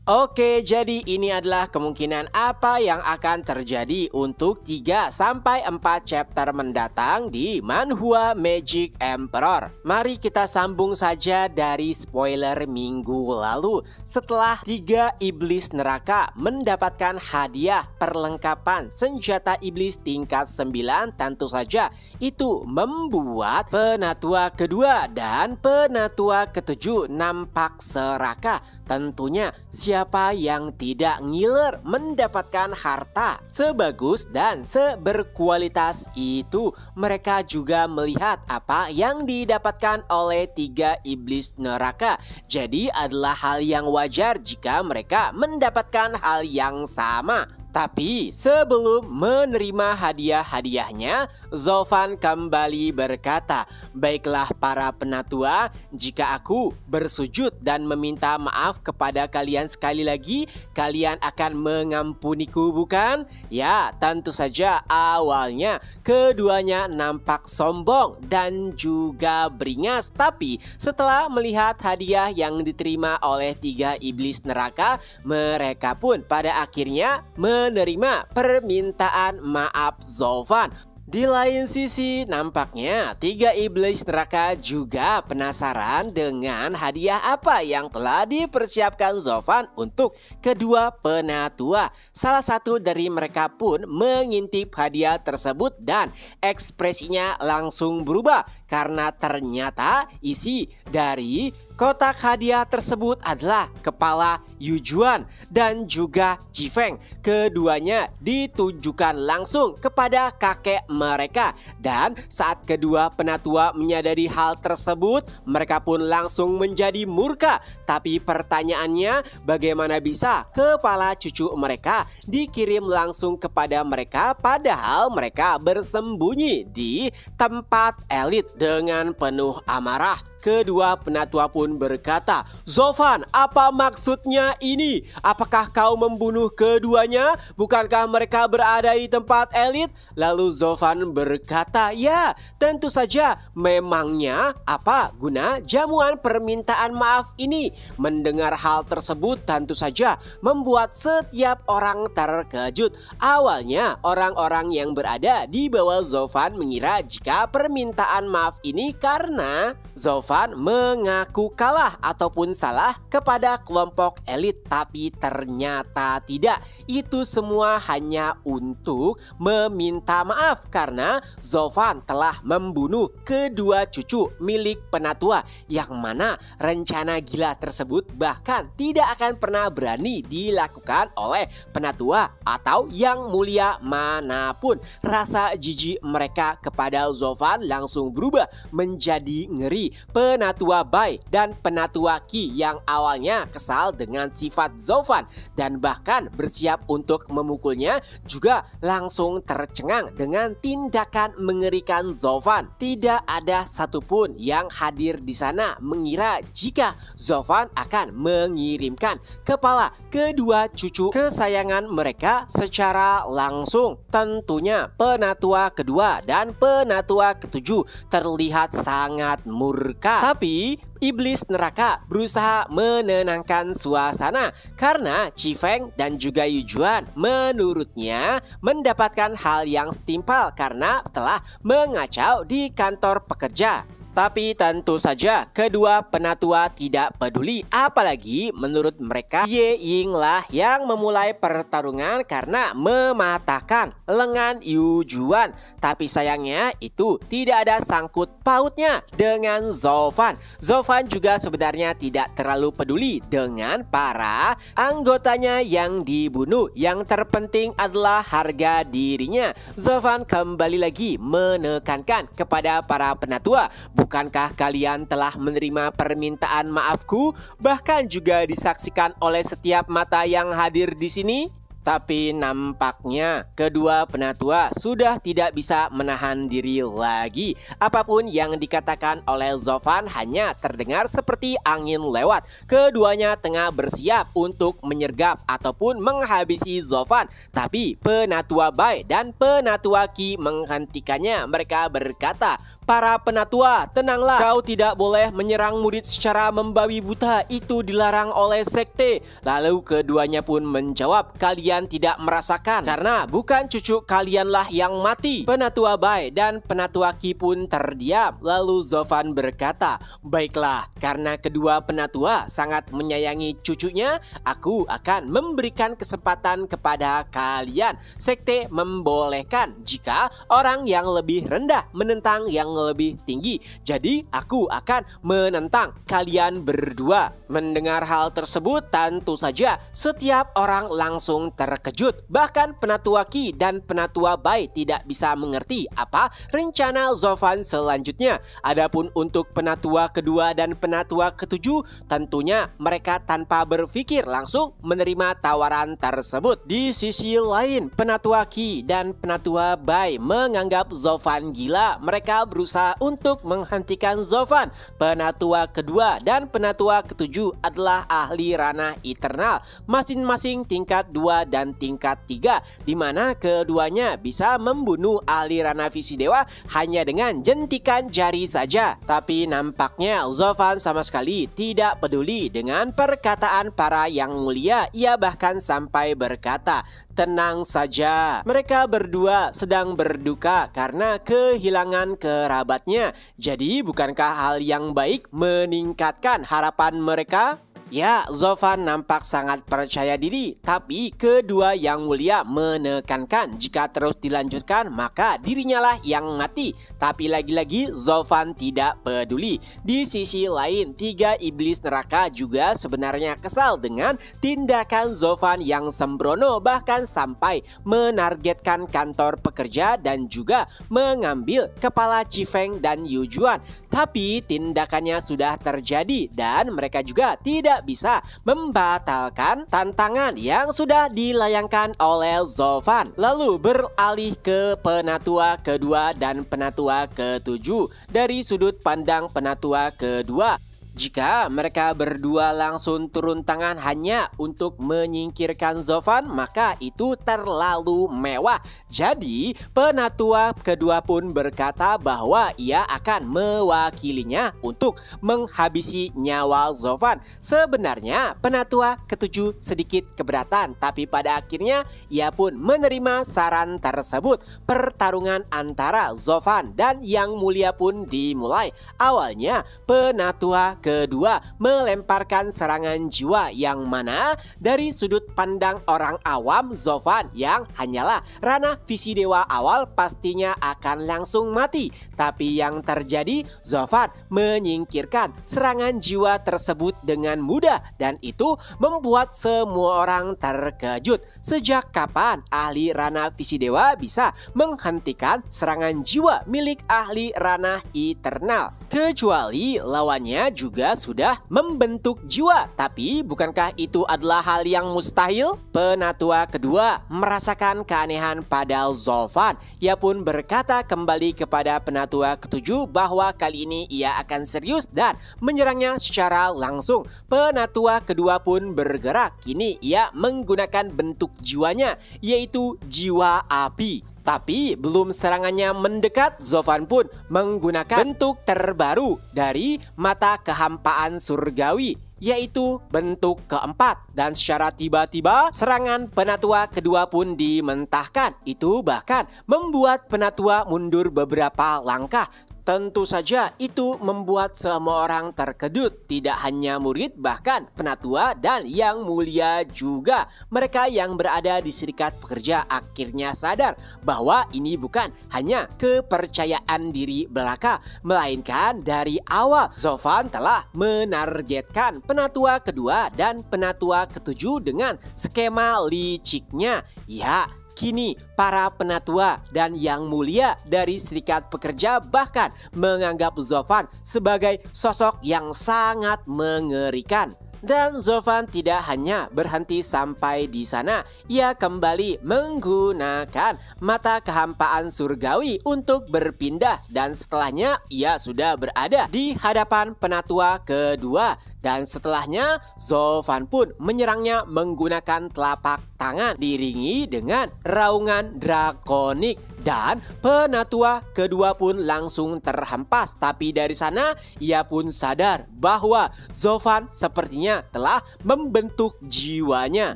Oke, jadi ini adalah kemungkinan apa yang akan terjadi untuk 3 sampai 4 chapter mendatang di Manhwa Magic Emperor. Mari kita sambung saja dari spoiler minggu lalu. Setelah 3 iblis neraka mendapatkan hadiah perlengkapan senjata iblis tingkat 9, tentu saja itu membuat penatua kedua dan penatua ketujuh nampak serakah. Tentunya siapa yang tidak ngiler mendapatkan harta sebagus dan seberkualitas itu. Mereka juga melihat apa yang didapatkan oleh 3 iblis neraka. Jadi adalah hal yang wajar jika mereka mendapatkan hal yang sama. Tapi sebelum menerima hadiah-hadiahnya, Zofan kembali berkata, "Baiklah para penatua, jika aku bersujud dan meminta maaf kepada kalian sekali lagi, kalian akan mengampuniku, bukan?" Ya, tentu saja awalnya keduanya nampak sombong dan juga beringas. Tapi setelah melihat hadiah yang diterima oleh 3 iblis neraka, mereka pun pada akhirnya menerima permintaan maaf Zofan. Di lain sisi, nampaknya 3 iblis neraka juga penasaran dengan hadiah apa yang telah dipersiapkan Zofan untuk kedua penatua. Salah satu dari mereka pun mengintip hadiah tersebut dan ekspresinya langsung berubah karena ternyata isi dari kotak hadiah tersebut adalah kepala Yujuan dan juga Chifeng. Keduanya ditujukan langsung kepada kakek mereka. Dan saat kedua penatua menyadari hal tersebut, mereka pun langsung menjadi murka. Tapi pertanyaannya, bagaimana bisa kepala cucu mereka dikirim langsung kepada mereka padahal mereka bersembunyi di tempat elit? Dengan penuh amarah, kedua penatua pun berkata, "Zofan, apa maksudnya ini? Apakah kau membunuh keduanya? Bukankah mereka berada di tempat elit?" Lalu Zofan berkata, "Ya, tentu saja. Memangnya apa guna jamuan permintaan maaf ini?" Mendengar hal tersebut tentu saja membuat setiap orang terkejut. Awalnya orang-orang yang berada di bawah Zofan mengira jika permintaan maaf ini karena Zofan mengaku kalah ataupun salah kepada kelompok elit, tapi ternyata tidak. Itu semua hanya untuk meminta maaf karena Zofan telah membunuh kedua cucu milik penatua, yang mana rencana gila tersebut bahkan tidak akan pernah berani dilakukan oleh penatua atau yang mulia manapun. Rasa jijik mereka kepada Zofan langsung berubah menjadi ngeri. Penatua Bai dan penatua Qi yang awalnya kesal dengan sifat Zofan dan bahkan bersiap untuk memukulnya juga langsung tercengang dengan tindakan mengerikan Zofan. Tidak ada satupun yang hadir di sana mengira jika Zofan akan mengirimkan kepala kedua cucu kesayangan mereka secara langsung. Tentunya penatua kedua dan penatua ketujuh terlihat sangat murka. Tapi iblis neraka berusaha menenangkan suasana karena Chifeng dan juga Yujuan menurutnya mendapatkan hal yang setimpal karena telah mengacau di kantor pekerja. Tapi tentu saja kedua penatua tidak peduli, apalagi menurut mereka Ye Ying lah yang memulai pertarungan karena mematahkan lengan Yujuan. Tapi sayangnya itu tidak ada sangkut pautnya dengan Zofan. Zofan juga sebenarnya tidak terlalu peduli dengan para anggotanya yang dibunuh. Yang terpenting adalah harga dirinya. Zofan kembali lagi menekankan kepada para penatua, "Bukankah kalian telah menerima permintaan maafku? Bahkan juga disaksikan oleh setiap mata yang hadir di sini?" Tapi nampaknya kedua penatua sudah tidak bisa menahan diri lagi. Apapun yang dikatakan oleh Zofan hanya terdengar seperti angin lewat. Keduanya tengah bersiap untuk menyergap ataupun menghabisi Zofan. Tapi penatua Bai dan penatua Qi menghentikannya. Mereka berkata, Para penatua, tenanglah. Kau tidak boleh menyerang murid secara membabi buta. Itu dilarang oleh sekte. Lalu keduanya pun menjawab, kalian tidak merasakan karena bukan cucu kalianlah yang mati. Penatua Bai dan penatua Qi pun terdiam. Lalu Zovan berkata, baiklah, karena kedua penatua sangat menyayangi cucunya, aku akan memberikan kesempatan kepada kalian. Sekte membolehkan jika orang yang lebih rendah menentang yang lebih tinggi. Jadi aku akan menentang kalian berdua. Mendengar hal tersebut, tentu saja setiap orang langsung terkejut. Bahkan penatua Qi dan penatua Bai tidak bisa mengerti apa rencana Zovan selanjutnya. Adapun untuk penatua kedua dan penatua ketujuh, tentunya mereka tanpa berpikir langsung menerima tawaran tersebut. Di sisi lain, penatua Qi dan penatua Bai menganggap Zovan gila. Mereka berusaha untuk menghentikan Zovan. Penatua kedua dan penatua ketujuh adalah ahli ranah eternal, masing-masing tingkat 2 dan tingkat 3, di mana keduanya bisa membunuh ahli ranah visi dewa hanya dengan jentikan jari saja. Tapi nampaknya Zovan sama sekali tidak peduli dengan perkataan para yang mulia. Ia bahkan sampai berkata, tenang saja, mereka berdua sedang berduka karena kehilangan kerabatnya. Jadi bukankah hal yang baik meningkatkan harapan mereka? Ya, Zovan nampak sangat percaya diri, tapi kedua yang mulia menekankan jika terus dilanjutkan maka dirinya lah yang mati. Tapi lagi-lagi Zovan tidak peduli. Di sisi lain, 3 iblis neraka juga sebenarnya kesal dengan tindakan Zovan yang sembrono, bahkan sampai menargetkan kantor pekerja dan juga mengambil kepala Chifeng dan Yujuan. Tapi tindakannya sudah terjadi dan mereka juga tidak bisa membatalkan tantangan yang sudah dilayangkan oleh Zovan. Lalu beralih ke penatua kedua dan penatua ketujuh. Dari sudut pandang penatua kedua, jika mereka berdua langsung turun tangan hanya untuk menyingkirkan Zovan, maka itu terlalu mewah. Jadi penatua kedua pun berkata bahwa ia akan mewakilinya untuk menghabisi nyawa Zovan. Sebenarnya penatua ketujuh sedikit keberatan, tapi pada akhirnya ia pun menerima saran tersebut. Pertarungan antara Zovan dan Yang Mulia pun dimulai. Awalnya penatua kedua melemparkan serangan jiwa yang mana dari sudut pandang orang awam, Zovan yang hanyalah ranah visi dewa awal pastinya akan langsung mati. Tapi yang terjadi, Zovan menyingkirkan serangan jiwa tersebut dengan mudah dan itu membuat semua orang terkejut. Sejak kapan ahli ranah visi dewa bisa menghentikan serangan jiwa milik ahli ranah eternal? Kecuali lawannya juga sudah membentuk jiwa. Tapi bukankah itu adalah hal yang mustahil? Penatua kedua merasakan keanehan pada Zovan. Ia pun berkata kembali kepada penatua ketujuh bahwa kali ini ia akan serius dan menyerangnya secara langsung. Penatua kedua pun bergerak. Kini ia menggunakan bentuk jiwanya, yaitu jiwa api. Tapi belum serangannya mendekat, Zovan pun menggunakan bentuk terbaru dari mata kehampaan surgawi, yaitu bentuk keempat. Dan secara tiba-tiba serangan penatua kedua pun dimentahkan. Itu bahkan membuat penatua mundur beberapa langkah. Tentu saja itu membuat semua orang terkejut. Tidak hanya murid, bahkan penatua dan yang mulia juga. Mereka yang berada di serikat pekerja akhirnya sadar bahwa ini bukan hanya kepercayaan diri belaka, melainkan dari awal Zovan telah menargetkan penatua kedua dan penatua ketujuh dengan skema liciknya. Ya, kini para penatua dan yang mulia dari serikat pekerja bahkan menganggap Zovan sebagai sosok yang sangat mengerikan. Dan Zovan tidak hanya berhenti sampai di sana. Ia kembali menggunakan mata kehampaan surgawi untuk berpindah. Dan setelahnya ia sudah berada di hadapan penatua kedua. Dan setelahnya, Zofan pun menyerangnya menggunakan telapak tangan diiringi dengan raungan drakonik. Dan penatua kedua pun langsung terhempas. Tapi dari sana ia pun sadar bahwa Zofan sepertinya telah membentuk jiwanya.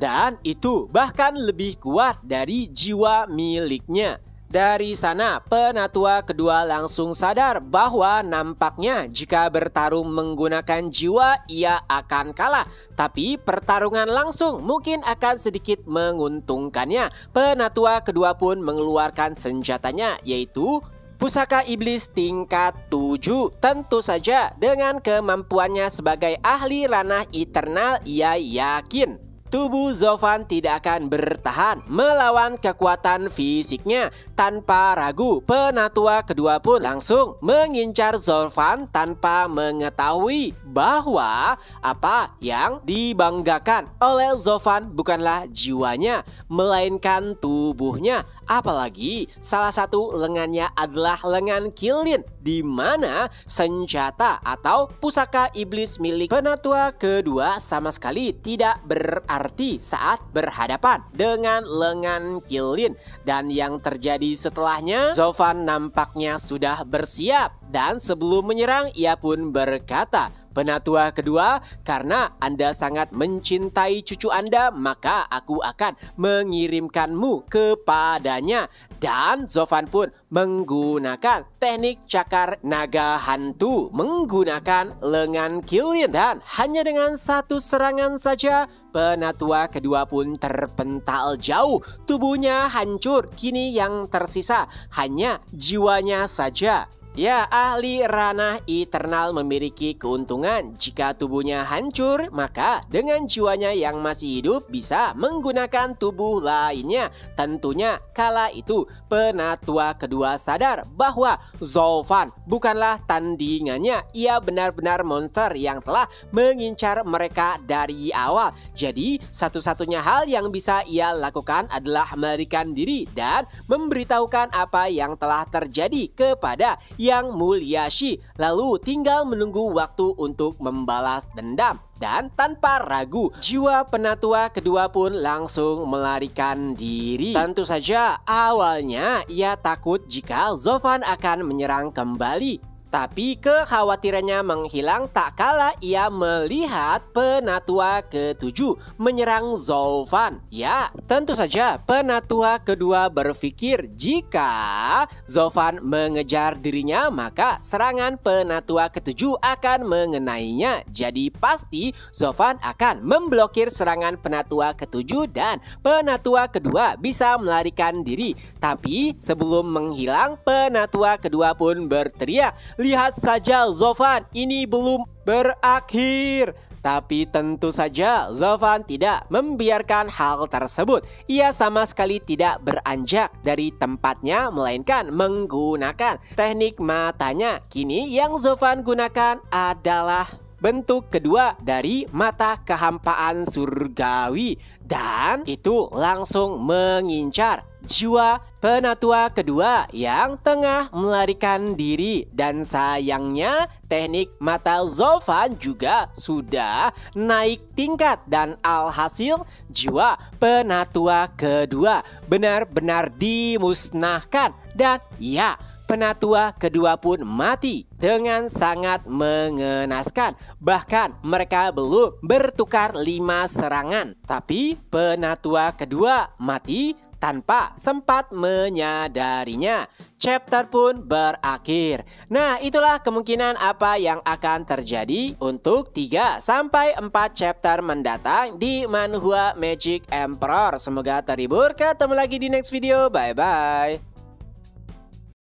Dan itu bahkan lebih kuat dari jiwa miliknya. Dari sana, penatua kedua langsung sadar bahwa nampaknya jika bertarung menggunakan jiwa, ia akan kalah. Tapi pertarungan langsung mungkin akan sedikit menguntungkannya. Penatua kedua pun mengeluarkan senjatanya, yaitu pusaka iblis tingkat 7. Tentu saja dengan kemampuannya sebagai ahli ranah eternal, ia yakin tubuh Zofan tidak akan bertahan melawan kekuatan fisiknya. Tanpa ragu, penatua kedua pun langsung mengincar Zofan tanpa mengetahui bahwa apa yang dibanggakan oleh Zofan bukanlah jiwanya, melainkan tubuhnya. Apalagi salah satu lengannya adalah lengan Qilin, di mana senjata atau pusaka iblis milik penatua kedua sama sekali tidak berarti saat berhadapan dengan lengan Qilin. Dan yang terjadi setelahnya, Zofan nampaknya sudah bersiap, dan sebelum menyerang ia pun berkata, "Penatua kedua, karena Anda sangat mencintai cucu Anda, maka aku akan mengirimkanmu kepadanya." Dan Zofan pun menggunakan teknik cakar naga hantu menggunakan lengan Qilin. Dan hanya dengan satu serangan saja, penatua kedua pun terpental jauh. Tubuhnya hancur, kini yang tersisa hanya jiwanya saja. Ya, ahli ranah eternal memiliki keuntungan. Jika tubuhnya hancur, maka dengan jiwanya yang masih hidup bisa menggunakan tubuh lainnya. Tentunya kala itu penatua kedua sadar bahwa Zofan bukanlah tandingannya. Ia benar-benar monster yang telah mengincar mereka dari awal. Jadi satu-satunya hal yang bisa ia lakukan adalah melarikan diri dan memberitahukan apa yang telah terjadi kepada Yang Mulia Shi, lalu tinggal menunggu waktu untuk membalas dendam. Dan tanpa ragu, jiwa penatua kedua pun langsung melarikan diri. Tentu saja awalnya ia takut jika Zofan akan menyerang kembali. Tapi kekhawatirannya menghilang tak kala ia melihat penatua ketujuh menyerang Zofan. Ya, tentu saja penatua kedua berpikir jika Zofan mengejar dirinya, maka serangan penatua ketujuh akan mengenainya. Jadi pasti Zofan akan memblokir serangan penatua ketujuh dan penatua kedua bisa melarikan diri. Tapi sebelum menghilang, penatua kedua pun berteriak, "Lihat saja Zofan, ini belum berakhir." Tapi tentu saja Zofan tidak membiarkan hal tersebut. Ia sama sekali tidak beranjak dari tempatnya, melainkan menggunakan teknik matanya. Kini yang Zofan gunakan adalah bentuk kedua dari mata kehampaan surgawi. Dan itu langsung mengincar jiwa penatua kedua yang tengah melarikan diri. Dan sayangnya teknik mata Zofan juga sudah naik tingkat. Dan alhasil jiwa penatua kedua benar-benar dimusnahkan. Dan ya, penatua kedua pun mati dengan sangat mengenaskan. Bahkan mereka belum bertukar 5 serangan, tapi penatua kedua mati tanpa sempat menyadarinya. Chapter pun berakhir. Nah, itulah kemungkinan apa yang akan terjadi untuk 3-4 chapter mendatang di Manhwa Magic Emperor. Semoga terhibur. Ketemu lagi di next video. Bye bye.